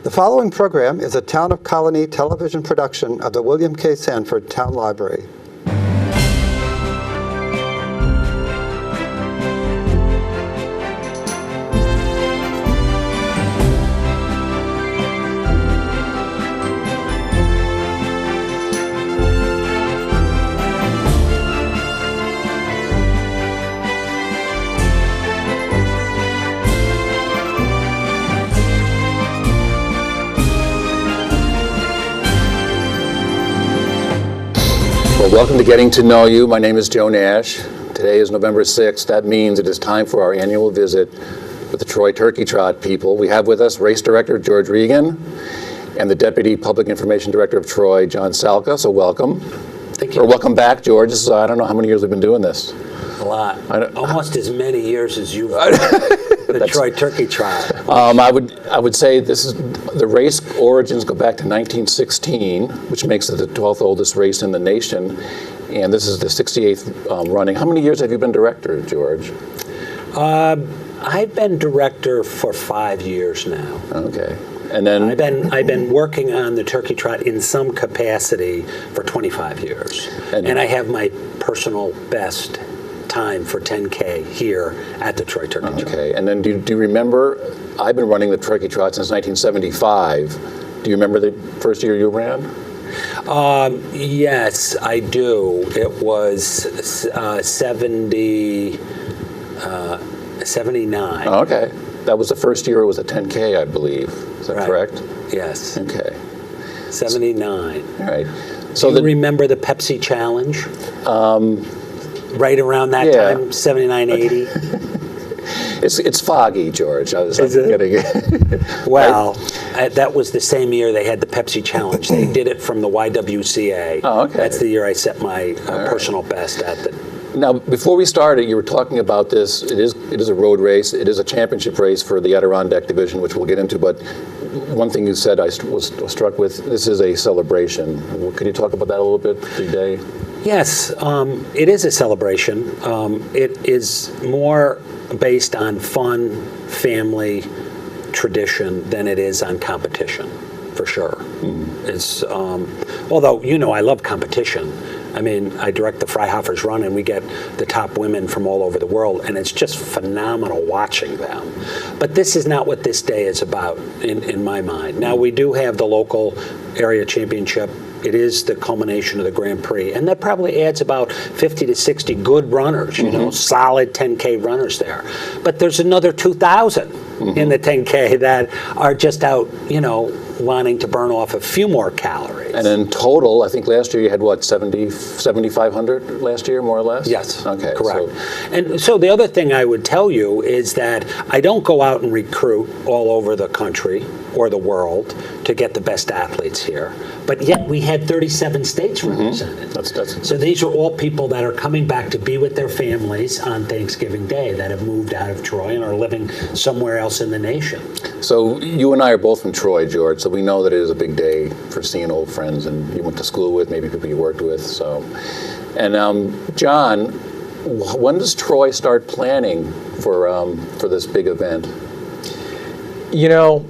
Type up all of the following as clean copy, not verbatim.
The following program is a Town of Colonie television production of the William K. Sanford Town Library. Welcome to Getting to Know You. My name is Joe Nash. Today is November 6th. That means it is time for our annual visit with the Troy Turkey Trot people. We have with us Race Director George Regan and the Deputy Public Information Director of Troy, John Salka. So welcome. Thank you. Or welcome back, George. I don't know how many years we've been doing this. A lot. Almost as many years as you've the Troy Turkey Trot. I would say this is the race origins go back to 1916, which makes it the 12th oldest race in the nation, and this is the 68th running. How many years have you been director, George? I've been director for 5 years now. Okay. And then I've been working on the Turkey Trot in some capacity for 25 years, and I have my personal best time for 10K here at the Troy Turkey Trot. Okay, and then do you remember, I've been running the Turkey Trot since 1975. Do you remember the first year you ran? Yes, I do. It was 79. Oh, okay. That was the first year it was a 10K, I believe. Is that correct? Yes. Okay. 79. All right. So do you remember the Pepsi Challenge? Right around that time, 79, 80. It's foggy, George. Is it? Well, that was the same year they had the Pepsi Challenge. They did it from the YWCA. Oh, okay. That's the year I set my personal best at the. Now, before we started, you were talking about this. It is a road race. It is a championship race for the Adirondack division, which we'll get into. But one thing you said I was struck with, this is a celebration. Could you talk about that a little bit, the day? Yes, it is a celebration. It is more based on fun, family, tradition than it is on competition, for sure. Mm-hmm. It's although I love competition. I mean, I direct the Freihofers Run, and we get the top women from all over the world, and it's just phenomenal watching them. But this is not what this day is about, in my mind. Now, we do have the local area championship. It is the culmination of the Grand Prix, and that probably adds about 50 to 60 good runners, solid 10K runners there. But there's another 2,000 in the 10K that are just out, wanting to burn off a few more calories. And in total, I think last year you had, 7,500 last year, more or less? Yes, okay, correct. And so the other thing I would tell you is that I don't go out and recruit all over the country or the world to get the best athletes here, but yet we had 37 states represented. So these are all people that are coming back to be with their families on Thanksgiving Day that have moved out of Troy and are living somewhere else in the nation. So you and I are both from Troy, George, so we know that it is a big day for seeing old friends and you went to school with, maybe people you worked with. So, and John, when does Troy start planning for this big event? I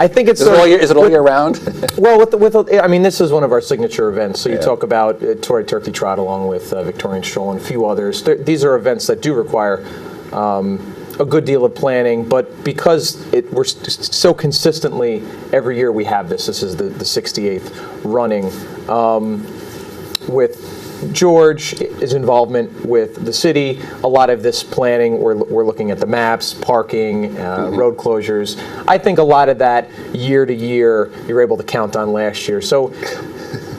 think it's... Is it all year round? Well, this is one of our signature events. So you talk about Troy Turkey Trot along with Victorian Stroll and a few others. These are events that do require a good deal of planning, but because we're so consistently every year we have this is the 68th running, with George's involvement with the city, a lot of this planning, we're looking at the maps, parking, road closures. I think a lot of that year to year you're able to count on last year. So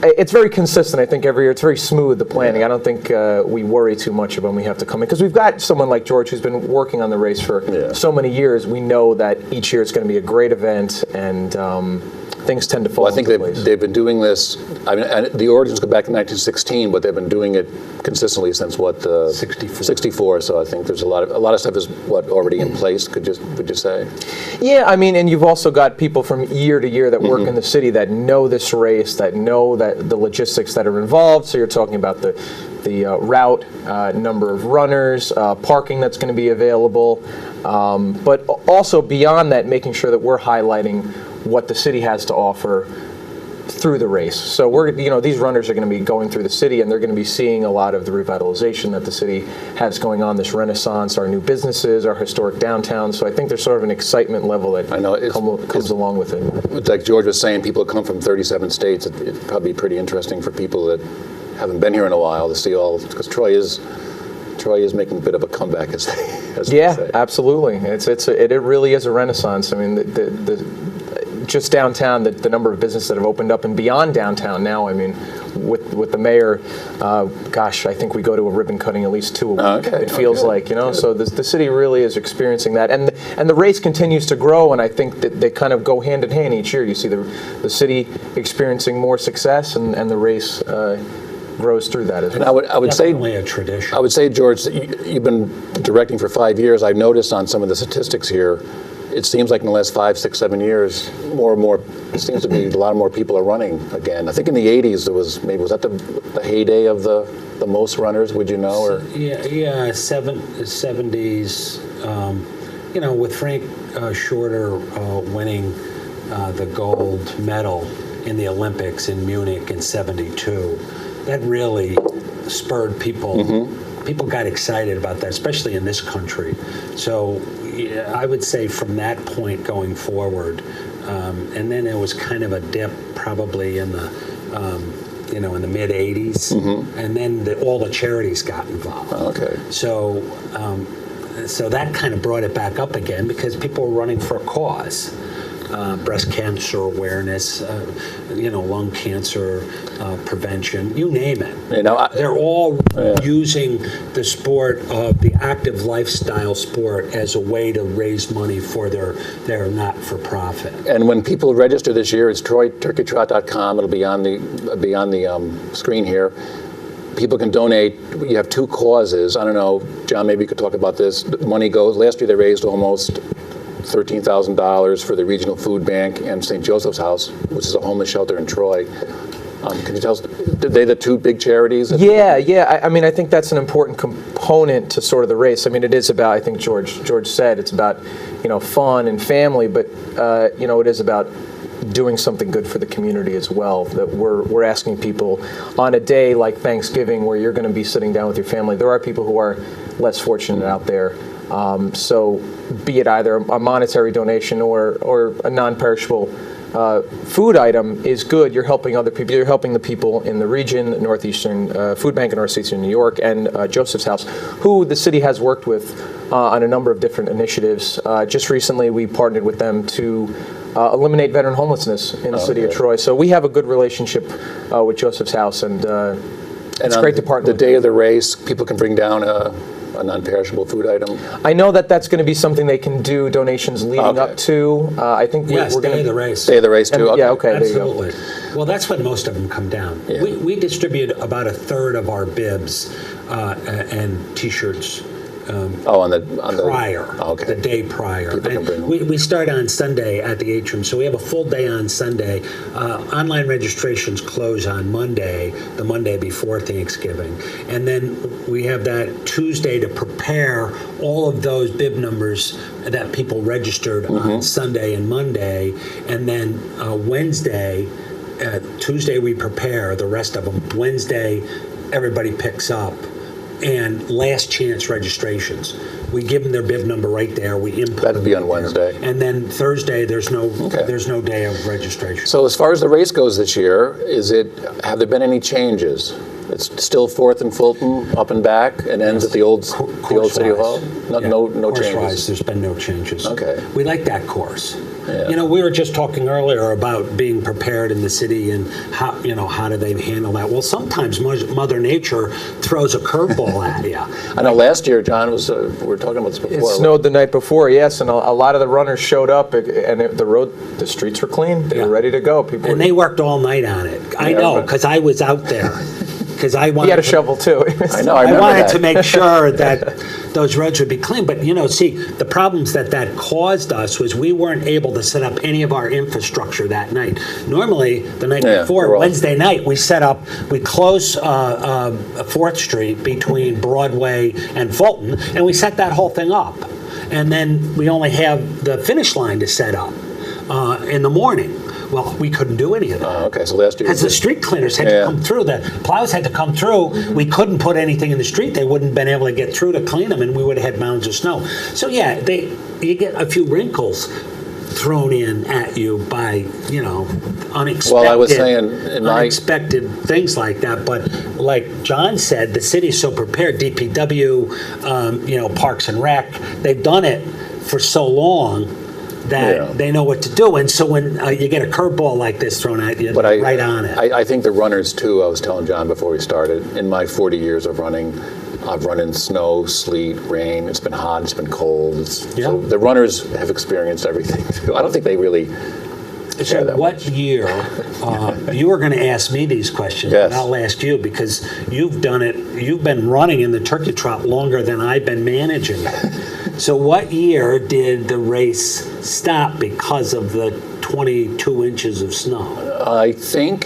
it's very consistent, I think, every year. It's very smooth, the planning. I don't think we worry too much when we have to come in. Because we've got someone like George who's been working on the race for so many years. We know that each year it's going to be a great event, and things tend to fall into place. I think they've been doing this, the origins go back to 1916, but they've been doing it consistently since 64. So I think there's a lot of stuff is already in place, would you say? Yeah, and you've also got people from year to year that work in the city that know this race, that know that the logistics that are involved. So you're talking about the the route, number of runners, parking that's going to be available, but also beyond that, making sure that we're highlighting what the city has to offer through the race. So these runners are going to be going through the city, and they're going to be seeing a lot of the revitalization that the city has going on, this renaissance, our new businesses, our historic downtown. So I think there's sort of an excitement level that comes along with it. Like George was saying, people come from 37 states. It'd probably be pretty interesting for people that haven't been here in a while to see all, because Troy is making a bit of a comeback, as they say. Absolutely. It really is a renaissance. I mean, just downtown, the number of businesses that have opened up, and beyond downtown now. I mean, with the mayor, I think we go to a ribbon cutting at least 2 a week. It feels like, So the city really is experiencing that, and the race continues to grow. And I think that they kind of go hand in hand each year. You see the city experiencing more success, and the race grows through that as well. And I would say, Definitely a tradition. I would say, George, you've been directing for 5 years. I've noticed on some of the statistics here, it seems like in the last 5, 6, 7 years, more and more, it seems to be a lot more people are running again. I think in the 80s, was that the heyday of the most runners, would you know? Or? Yeah, 70s. With Frank Shorter winning the gold medal in the Olympics in Munich in '72, that really spurred people. Mm-hmm. People got excited about that, especially in this country. So I would say from that point going forward, and then it was kind of a dip probably in the in the mid '80s, mm-hmm. and then all the charities got involved. Okay. So that kind of brought it back up again because people were running for a cause. Breast cancer awareness, lung cancer prevention, you name it. They're all using the sport of the active lifestyle sport as a way to raise money for their not-for-profit. And when people register this year, it's TroyTurkeyTrot.com. It'll be on the screen here. People can donate. You have 2 causes. I don't know, John, maybe you could talk about this. The money goes, last year they raised almost $13,000 for the Regional Food Bank and St. Joseph's House, which is a homeless shelter in Troy. Can you tell us, are they the 2 big charities? Yeah. I mean, I think that's an important component to sort of the race. I mean, it is about, I think George said, it's about, fun and family, but, it is about doing something good for the community as well. That we're asking people on a day like Thanksgiving where you're going to be sitting down with your family. There are people who are less fortunate out there. So be it either a monetary donation or a non-perishable food item is good. You're helping other people. You're helping the people in the region, Northeastern Food Bank in Northeastern New York, and Joseph's House, who the city has worked with on a number of different initiatives. Just recently, we partnered with them to eliminate veteran homelessness in the city of Troy. So we have a good relationship with Joseph's House, and it's great to partner. The day of the race, people can bring down a non-perishable food item. I know that's going to be something they can do donations leading up to. I think we're going to day of the race. Day of the race too. Okay. Yeah, okay. Absolutely. There you go. Well, that's when most of them come down. Yeah. We distribute about 1/3 of our bibs and T-shirts. On the prior, okay. The day prior. People can bring them. We start on Sunday at the atrium, so we have a full day on Sunday. Online registrations close on Monday, the Monday before Thanksgiving. And then we have that Tuesday to prepare all of those bib numbers that people registered on Sunday and Monday. And then Wednesday, Tuesday we prepare the rest of them. Wednesday, everybody picks up. And last chance registrations. We give them their bib number right there. We input. That'd be on Wednesday. And then Thursday, there's no day of registration. So as far as the race goes this year, have there been any changes? It's still 4th and Fulton, up and back, and ends at the old City Hall? No changes? There's been no changes. Okay. We like that course. Yeah. We were just talking earlier about being prepared in the city and how do they handle that. Well, sometimes Mother Nature throws a curveball at you. I know last year, John, we were talking about this before. It snowed the night before, yes, and a lot of the runners showed up, and the streets were clean. They were ready to go. They worked all night on it. I know, because I was out there. Because I wanted he had a shovel too. I know. I wanted that. to make sure that those roads would be clean. But, see, the problems that caused us was we weren't able to set up any of our infrastructure that night. Normally, the night before, Wednesday night, we close 4th Street between Broadway and Fulton, and we set that whole thing up. And then we only have the finish line to set up in the morning. Well, we couldn't do any of that. Okay, so last year... Because the street cleaners had to come through, the plows had to come through. We couldn't put anything in the street. They wouldn't have been able to get through to clean them, and we would have had mounds of snow. So, yeah, you get a few wrinkles thrown in at you by, unexpected, well, I was saying unexpected things like that. But like John said, the city's so prepared. DPW, Parks and Rec, they've done it for so long that they know what to do. And so when you get a curveball like this thrown at you, they're right on it. I think the runners, too, I was telling John before we started, in my 40 years of running, I've run in snow, sleet, rain. It's been hot. It's been cold. So the runners have experienced everything, too. I don't think they really share that what much. Year, you were going to ask me these questions, and I'll ask you because you've done it. You've been running in the Turkey Trot longer than I've been managing it. So what year did the race stop because of the 22 inches of snow? I think,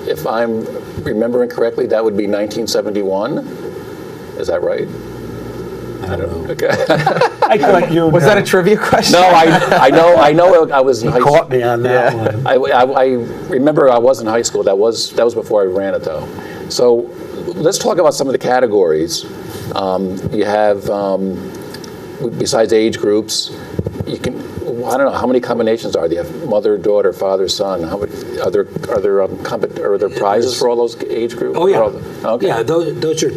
if I'm remembering correctly, that would be 1971. Is that right? I don't know. Okay. I thought you Was that a trivia question? No, I know. I was in high school. caught me on that one. I remember I was in high school. That was before I ran it, though. So let's talk about some of the categories. You have, besides age groups, you can. I don't know how many combinations are there. You have mother, daughter, father, son. How many are there prizes for all those age groups? Oh yeah. Okay. Yeah, those are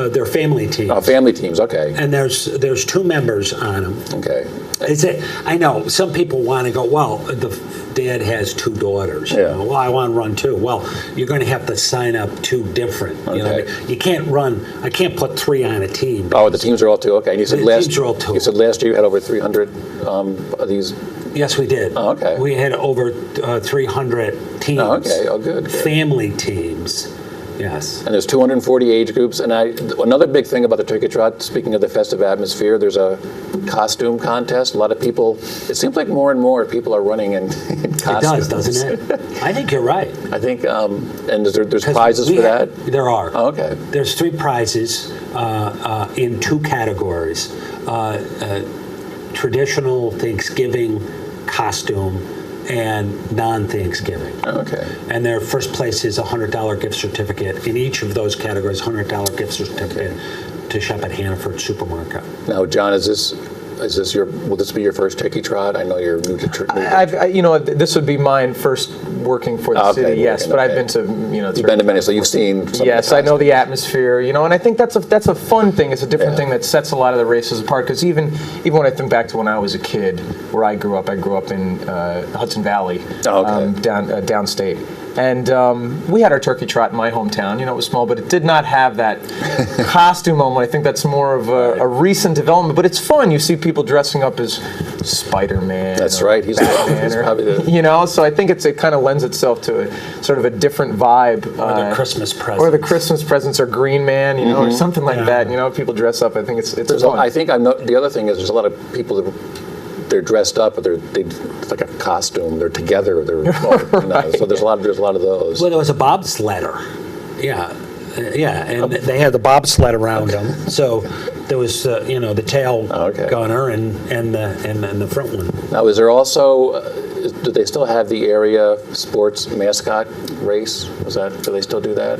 they're family teams. Oh, family teams. Okay. And there's 2 members on them. Okay. I know some people want to go, well, the dad has 2 daughters. Well, I want to run 2. Well, you're going to have to sign up 2 different. You can't run. I can't put 3 on a team. Oh, the teams are all 2. Okay. And you said teams are all 2. You said last year you had over 300 of these. Yes, we did. Oh, okay. We had over 300 teams. Oh, okay. Oh, good. Family teams. Yes. And there's 240 age groups. And another big thing about the Turkey Trot, speaking of the festive atmosphere, there's a costume contest. A lot of people, it seems like more and more people are running in costumes. It does, doesn't it? I think you're right. I think, and there's prizes for that? There are. Oh, okay. There's 3 prizes in 2 categories. Traditional Thanksgiving costume and non-Thanksgiving. Okay. And their first place is a $100 gift certificate. In each of those categories, $100 gift certificate to shop at Hannaford Supermarket. Now, John, will this be your first Turkey Trot? I know you're new to this would be mine first working for the city. Yes, but I've been to You've been to many, so you've seen. Yes, I know the atmosphere. And I think that's a fun thing. It's a different thing that sets a lot of the races apart. Because even when I think back to when I was a kid, where I grew up in Hudson Valley, downstate. And we had our Turkey Trot in my hometown. It was small, but it did not have that costume element. I think that's more of a recent development. But it's fun. You see people dressing up as Spider-Man. That's right. He's probably the. So I think it kind of lends itself to a sort of a different vibe. Or the Christmas presents. Or the Christmas presents, or Green Man, or something like that. People dress up. I think it's fun. I think the other thing is there's a lot of people that they're dressed up, but it's like a costume. They're together. Right. So there's a lot of those. Well, there was a bobsledder. Yeah, and they had the bobsled around them. So there was the tail gunner and the front one. Now, is there also? Do they still have the area sports mascot race? Do they still do that?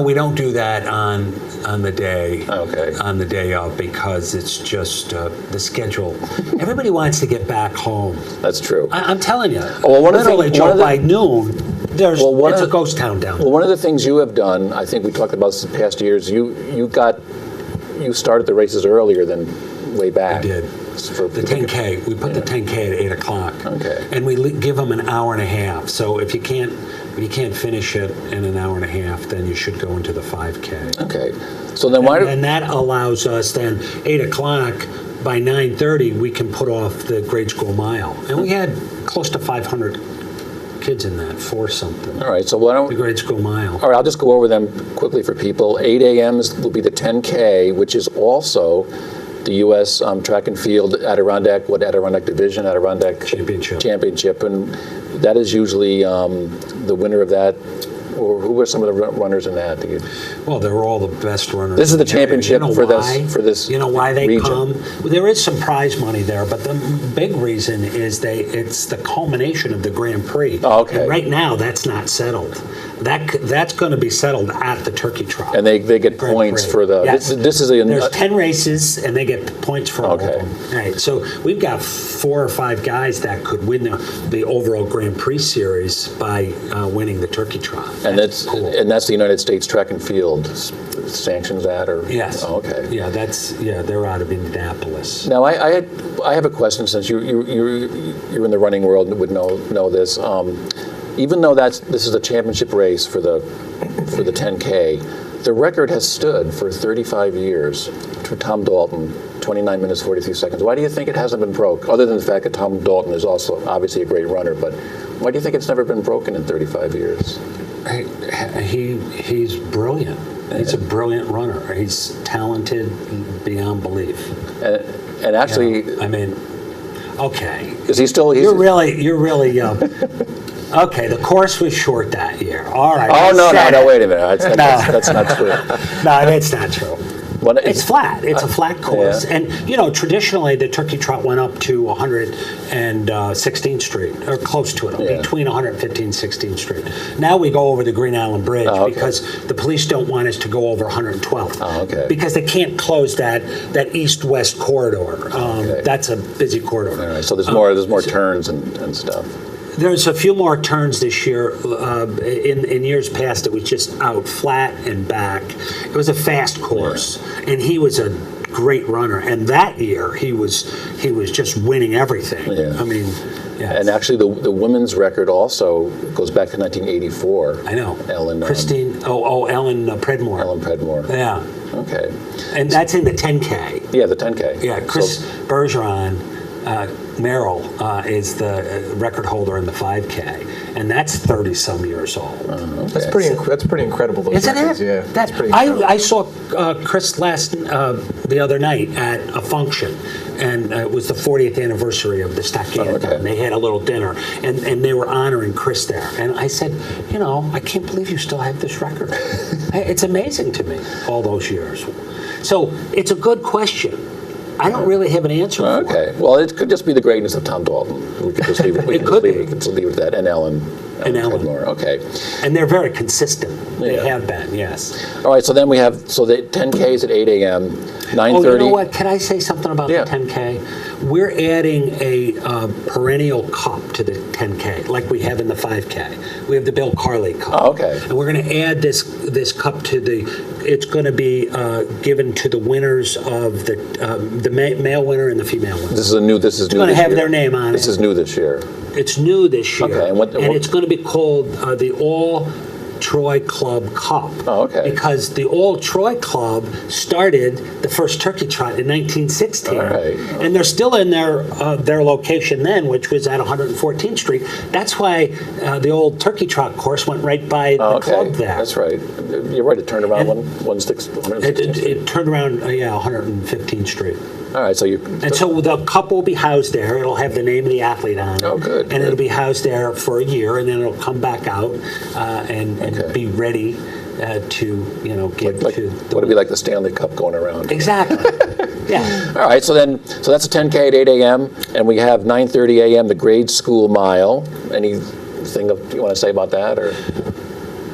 We don't do that on the day. Okay. On the day of, because it's just the schedule. Everybody wants to get back home. That's true. I'm telling you. Well, by noon, it's a ghost town down there. Well, one of the things you have done, I think we talked about this in past years. You started the races earlier than way back. I did. For the 10K, we put the 10K at 8 o'clock. Okay. And we give them an hour and a half. So if you can't finish it in an hour and a half, then you should go into the 5K. Okay. So then why? And that allows us then 8 o'clock. By 9:30, we can put off the grade school mile, and we had close to 500 kids in that for something. All right. So why don't the grade school mile? All right. I'll just go over them quickly for people. 8 a.m. will be the 10K, which is also the U.S. Track and Field Adirondack Division, Adirondack Championship, and that is usually the winner of that. Or who were some of the runners in that? Well, they were all the best runners. This is the championship for why? this. You know why they region. come? Well, there is some prize money there, but the big reason is it's the culmination of the Grand Prix. Oh, okay. And right now, that's not settled. That's going to be settled at the Turkey Trot. And they get Grand points Prix. for the. Yes. This is a. There's 10 races, and they get points for all Okay. of them. Right. So we've got 4 or 5 guys that could win the overall Grand Prix series by winning the Turkey Trot. And that's cool. and that's the United States Track and Field sanctions that, or Yes. Oh, okay. Yeah, they're out of Indianapolis. Now I have a question, since you're in the running world and would know this. Even though this is a championship race for the 10K, the record has stood for 35 years for Tom Dalton, 29 minutes 43 seconds. Why do you think it hasn't been broke? Other than the fact that Tom Dalton is also obviously a great runner, but why do you think it's never been broken in 35 years? He's brilliant. He's a brilliant runner. He's talented beyond belief. And actually, I mean, okay. is he still? You're really. Okay, the course was short that year. All right. Oh no! Wait a minute. No. That's not true. No, that's not true. Well, It's flat. It's a flat course. Yeah. And, traditionally, the Turkey Trot went up to 116th Street, or close to it, Yeah. between 115th and 16th Street. Now we go over the Green Island Bridge okay. because the police don't want us to go over 112th. Oh, okay. Because they can't close that east-west corridor. Okay. That's a busy corridor. All right, so there's more turns and stuff. There's a few more turns this year. In years past, it was just out flat and back. It was a fast course, and he was a great runner. And that year, he was just winning everything. Yeah. I mean, yes. And actually, the women's record also goes back to 1984. I know. Ellen. Christine. Ellen Predmore. Ellen Predmore. Yeah. Okay. And that's in the 10K. Yeah, the 10K. Yeah. Chris So, Bergeron. Merrill is the record holder in the 5K, and that's 30-some years old. okay. That's pretty incredible. Those Isn't records, it? Yeah, That's pretty I incredible. saw Chris the other night at a function, and it was the 40th anniversary of the Stockade. Oh, okay. And they had a little dinner, and they were honoring Chris there. And I said, I can't believe you still have this record. It's amazing to me, all those years. So it's a good question. I don't really have an answer for it. Okay. Well, it could just be the greatness of Tom Dalton. We could just leave it. We could be. We could leave it at that. And Ellen. Ellen. Predmore. Okay. And they're very consistent. They Yeah. have been, yes. All right. So then we have the 10Ks at 8 a.m. 9:30. Oh, you know what? Can I say something about Yeah. the 10K? We're adding a perennial cup to the 10K, like we have in the 5K. We have the Bill Carley Cup. Oh, okay. And we're going to add this cup to it's going to be given to the winners of the male winner and the female winner. This is new. This is new. going to this have year. their name on This it. is new this year. It's new this year. Okay, and what- it's going to be called the All Troy Club Cup. Oh, okay. Because the All Troy Club started the first Turkey Trot in 1916. All right. And they're still in their location then, which was at 114th Street. That's why the old Turkey Trot course went right by the Oh, okay. club there. That's right. You're right. It turned around And- 116th Street. It turned around, 115th Street. All right. So you. And so the cup will be housed there. It'll have the name of the athlete on it. Oh, good, And good. it'll be housed there for a year, and then it'll come back out and Okay. be ready to, give Like, to. would it be like the Stanley Cup going around? Exactly. Yeah. All right, so that's a 10K at 8 a.m. and we have 9:30 a.m. the grade school mile. Anything you want to say about that, or?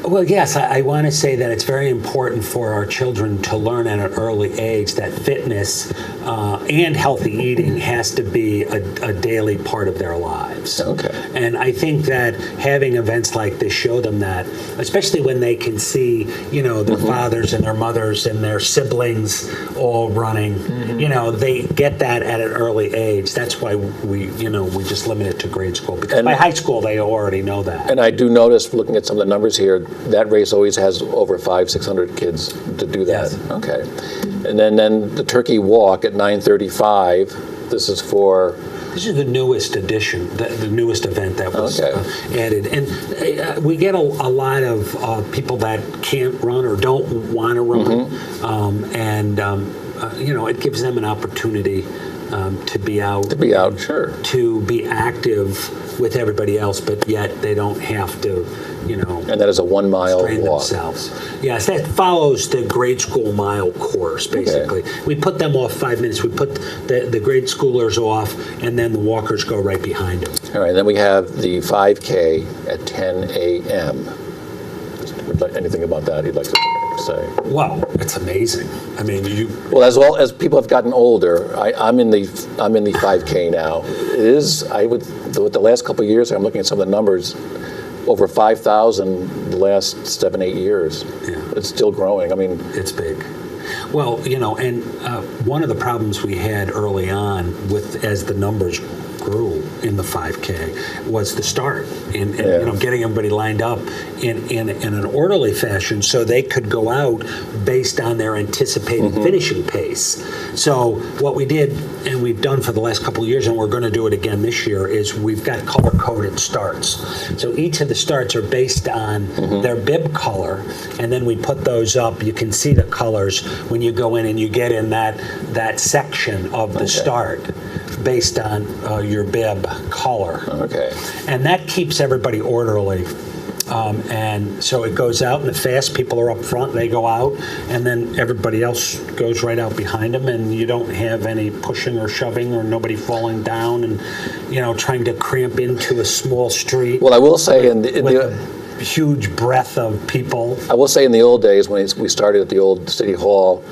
Well, yes, I want to say that it's very important for our children to learn at an early age that fitness and healthy eating has to be a daily part of their lives. Okay. And I think that having events like this show them that, especially when they can see, their fathers and their mothers and their siblings all running, they get that at an early age. That's why we just limit it to grade school, because by high school they already know that. And I do notice, looking at some of the numbers here, that race always has over 500-600 kids to do that. Yes. Okay. And then the turkey walk at 9:35. This is for. This is the newest edition, the newest event that was Okay. added. And we get a lot of people that can't run or don't want to run. it gives them an opportunity to be out. To be out, sure. To be active with everybody else, but yet they don't have to, And that is a 1 mile train walk. themselves. Yes, that follows the grade school mile course, basically. We put them off 5 minutes. We put the grade schoolers off, and then the walkers go right behind them. All right, then we have the 5K at 10 a.m. Anything about that you'd like to say? Wow, it's amazing. I mean, Well, as people have gotten older, I'm in the 5K now. It is, with the last couple of years, I'm looking at some of the numbers, over 5,000 the last 7-8 years. Yeah. It's still growing. I mean, it's big. Well, and one of the problems we had early on as the numbers grew in the 5K was the start and getting everybody lined up in an orderly fashion so they could go out based on their anticipated finishing pace. So what we did, and we've done for the last couple of years, and we're going to do it again this year, is we've got color-coded starts. So each of the starts are based on their bib color, and then we put those up. You can see the colors when you go in and you get in that section of the start based on your bib color. okay. And that keeps everybody orderly. And so it goes out, and the fast people are up front, they go out, and then everybody else goes right out behind them, and you don't have any pushing or shoving or nobody falling down and, trying to cramp into a small street. Well, I will say with a huge breadth of people. I will say in the old days when we started at the old city hall,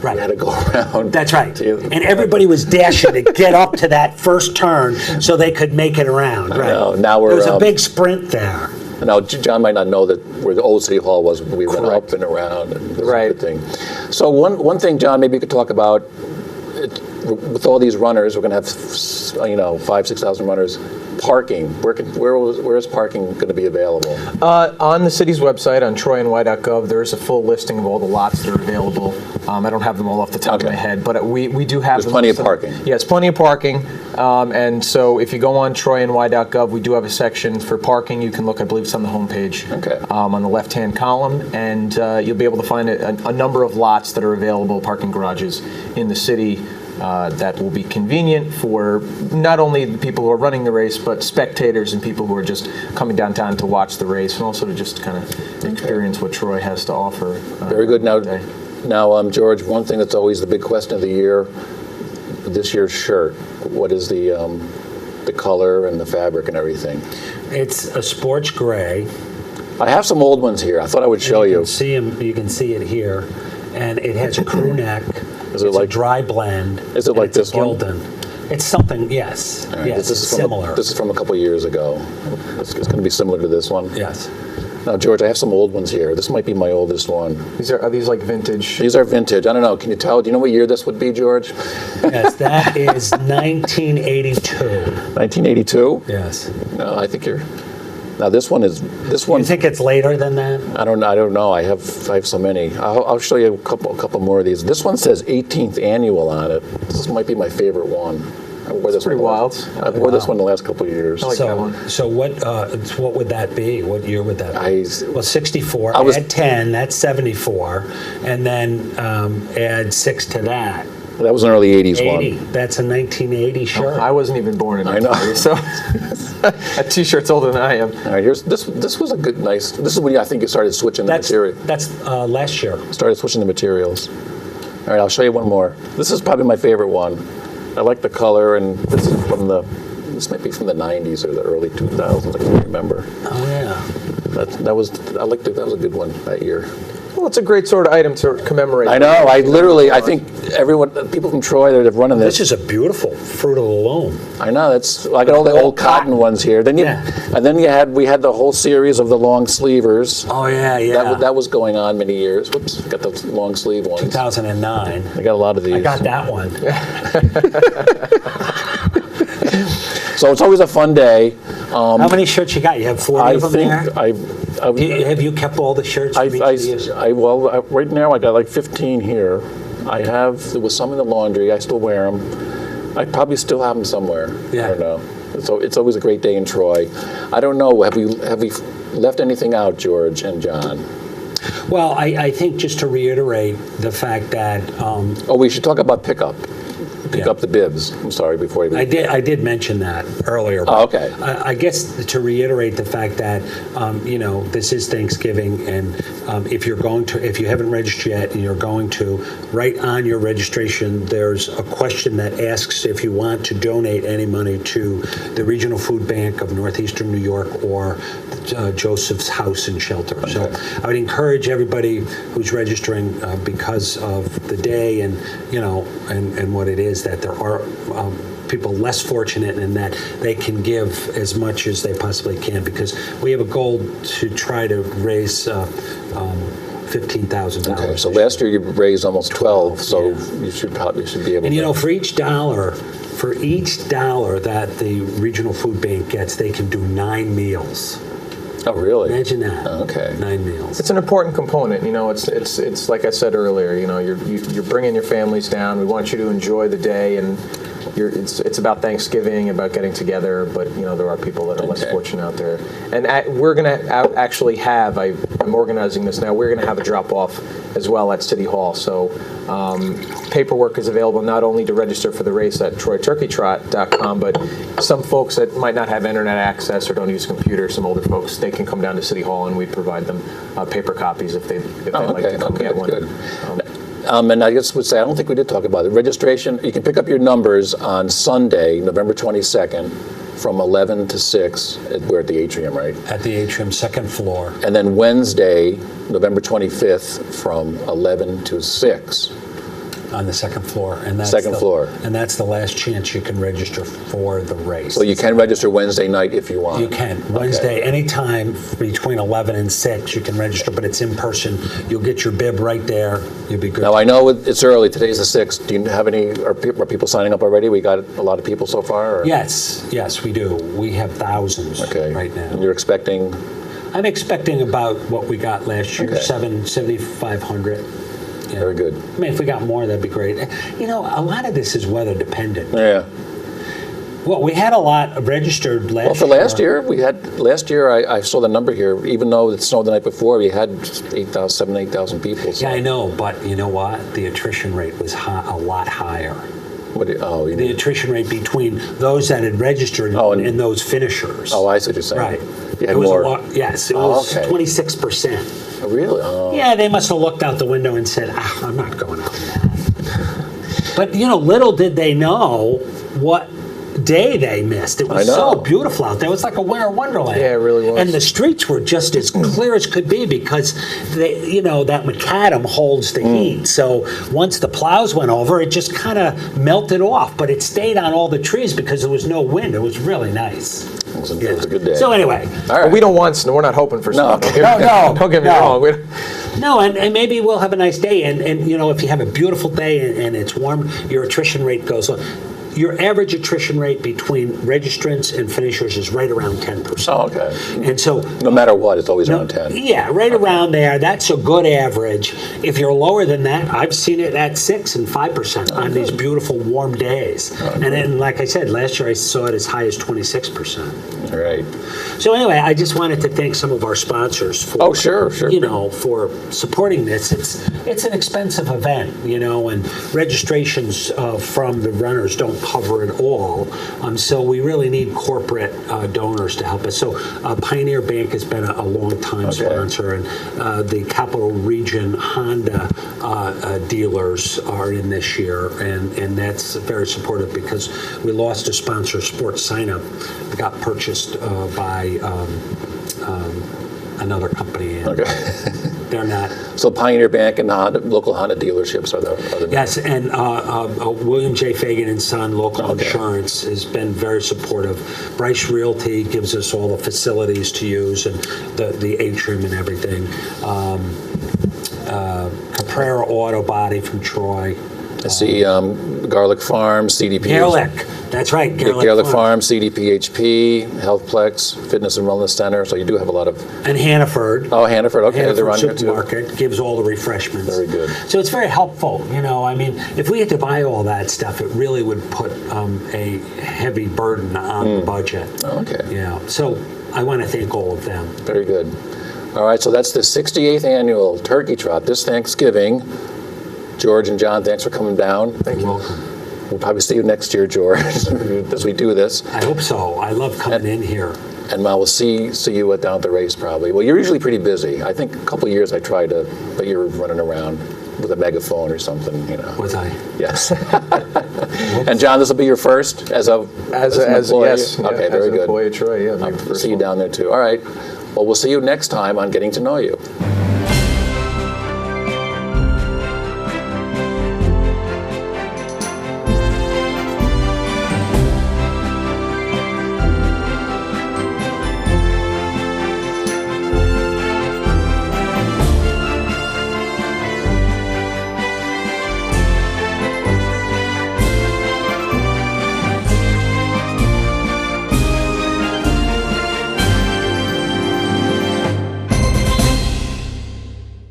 Right. we had to go around. That's right. And everybody was dashing to get up to that first turn so they could make it around. Right. know. Now we're, There was a big sprint there. Now, John might not know that where the old city hall was, we went Correct. up and around. And it was Right. a good thing. So one thing, John, maybe you could talk about, with all these runners, we're going to have, 5,000-6,000 runners. Parking. Where is parking going to be available? On the city's website, on troyny.gov, there is a full listing of all the lots that are available. I don't have them all off the top of my head, but we do have There's them plenty of listed. parking. Yes, plenty of parking. And so if you go on troyny.gov, we do have a section for parking. You can look, I believe it's on the homepage, Okay. On the left-hand column, and you'll be able to find a number of lots that are available, parking garages in the city. That will be convenient for not only the people who are running the race, but spectators and people who are just coming downtown to watch the race, and also to just kind of experience what Troy has to offer. Very good. today. Now, George, one thing that's always the big question of the year, this year's shirt. What is the color and the fabric and everything? It's a sports gray. I have some old ones here. I thought I would show you. You can see it here, and it has a crew neck. Is it it's like- a dry blend? Is it and like it's a this one? Gildan. It's something. Yes. All right, Yes. this It's is from similar. This is from a couple years ago. It's going to be similar to this one. Yes. Now, George, I have some old ones here. This might be my oldest one. Are these like vintage? These are vintage. I don't know. Can you tell? Do you know what year this would be, George? Yes. That is 1982. 1982? Yes. No, I think you're. Now this one. You think it's later than that? I don't know. I have so many. I'll show you a couple more of these. This one says 18th annual on it. This might be my favorite one. I wore this pretty one wild. I wore this one the last couple of years. I like that one. So what would that be? What year would that be? Well, 64. I was- Add 10. That's 74, and then add 6 to that. That was an early 80s 80. one. That's a 1980 shirt. I wasn't even born in I know. 1980, so that T-shirt's older than I am. All right, here's this. This was a good, nice. This is when I think you started switching the material. That's last year. Started switching the materials. All right, I'll show you one more. This is probably my favorite one. I like the color, and this is this might be from the 90s or the early 2000s. I can't remember. Oh yeah. That was that was a good one that year. Well, it's a great sort of item to commemorate. I know. I think people from Troy that have run in This this. is a beautiful Fruit of the Loom. I know. I got all the old cotton ones here. Then we had the whole series of the long sleevers. Oh yeah. That was going on many years. Whoops, got the long sleeve ones. 2009. I got a lot of these. I got that one. So it's always a fun day. How many shirts you got? You have 40 I of them think there? Have you kept all the shirts from each of these? right now I got like 15 here. There was some in the laundry. I still wear them. I probably still have them somewhere. Yeah. I don't know. So it's always a great day in Troy. I don't know. Have we left anything out, George and John? Well, I think just to reiterate the fact that Oh, we should talk about pickup. Pick Yeah. up the bibs. I'm sorry, before you... I did mention that earlier. Oh, okay. I guess to reiterate the fact that this is Thanksgiving, and if you haven't registered yet and you're going to, right on your registration, there's a question that asks if you want to donate any money to the Regional Food Bank of Northeastern New York or Joseph's House and Shelter. So I would encourage everybody who's registering because of the day and what it is, that there are people less fortunate in that they can give as much as they possibly can, because we have a goal to try to raise $15,000. Okay, so last year you raised almost 12, so Yeah. you should be able And to... for each dollar that the Regional Food Bank gets, they can do 9 meals. Oh, really? Imagine that. Okay. 9 meals. It's an important component. It's like I said earlier. You're bringing your families down. We want you to enjoy the day, and it's about Thanksgiving, about getting together. But there are people that are less fortunate out there, and we're going to actually have. I'm organizing this now. We're going to have a drop off as well at City Hall. So paperwork is available not only to register for the race at TroyTurkeyTrot.com, but some folks that might not have internet access or don't use a computer, some older folks, they can come down to City Hall and we provide them paper copies if they'd like to come get one. Good. And I just would say, I don't think we did talk about it. Registration, you can pick up your numbers on Sunday, November 22nd, from 11 to 6. We're at the atrium, right? At the atrium, second floor. And then Wednesday, November 25th, from 11 to 6. On the second floor. And that's Second floor. And that's the last chance you can register for the race. So you can register Wednesday night if you want. You can. Wednesday, anytime between 11 and 6, you can register, but it's in person. You'll get your bib right there. You'll be good. Now, I know it's early. Today's the 6th. Do you have are people signing up already? We got a lot of people so far? Or? Yes, we do. We have thousands right now. And you're expecting? I'm expecting about what we got last year, Okay. 7,500. Yeah. Very good. I mean, if we got more, that'd be great. A lot of this is weather dependent. Yeah. Well, we had a lot registered last year. Well, for last year, I saw the number here, even though it snowed the night before, we had 7,000, 8,000 people. So. Yeah, I know, but you know what? The attrition rate was a lot higher. The attrition rate between those that had registered and those finishers. Oh, I see what you're saying. Right. You had it was more. Yes, it was 26%. Oh, really? Oh. Yeah, they must have looked out the window and said, I'm not going out there. But, little did they know what day they missed. It was so beautiful out there. It was like a winter wonderland. Yeah, it really was. And the streets were just as clear as could be because that macadam holds the heat. So once the plows went over, it just kind of melted off. But it stayed on all the trees because there was no wind. It was really nice. It was a good day. So anyway. All right. We don't want snow. We're not hoping for snow. No. Don't get me wrong. No, and maybe we'll have a nice day. And if you have a beautiful day and it's warm, your attrition rate goes up. Your average attrition rate between registrants and finishers is right around 10%. Oh, okay. And so, no matter what, it's always around 10. Yeah, right around there. That's a good average. If you're lower than that, I've seen it at 6 and 5% on these beautiful warm days. And then, like I said, last year I saw it as high as 26%. All right. So anyway, I just wanted to thank some of our sponsors for sure. For supporting this. It's an expensive event, and registrations from the runners don't cover it all. So we really need corporate donors to help us. So Pioneer Bank has been a long-time sponsor, and the Capital Region Honda dealers are in this year, and that's very supportive because we lost a sponsor, Sports Sign Up. It got purchased by another company. And they're not. So Pioneer Bank and local Honda dealerships are the Yes, and William J. Fagan and Son Local Insurance has been very supportive. Bryce Realty gives us all the facilities to use and the atrium and everything. Caprera Auto Body from Troy. I see Garlic Farm, CDP. Garlic, that's right. Garlic Farm, CDPHP, Healthplex, Fitness and Wellness Center. So you do have a lot of. And Hannaford. Oh, Hannaford. Okay, they're Hannaford on here too. Supermarket gives all the refreshments. Very good. So it's very helpful. I mean, if we had to buy all that stuff, it really would put a heavy burden on the budget. Okay. Yeah. So I want to thank all of them. Very good. All right, so that's the 68th annual Turkey Trot this Thanksgiving. George and John, thanks for coming down. Thank you. We'll probably see you next year, George, as we do this. I hope so. I love coming in here. And we'll see you down at the race probably. Well, you're usually pretty busy. I think a couple of years I tried to, but you were running around with a megaphone or something, you know. Was I? Yes. And John, this will be your first as an employee? Yes. Okay, as very an good. employee at Troy, yeah. I'll see you down there too. All right. Well, we'll see you next time on Getting to Know You.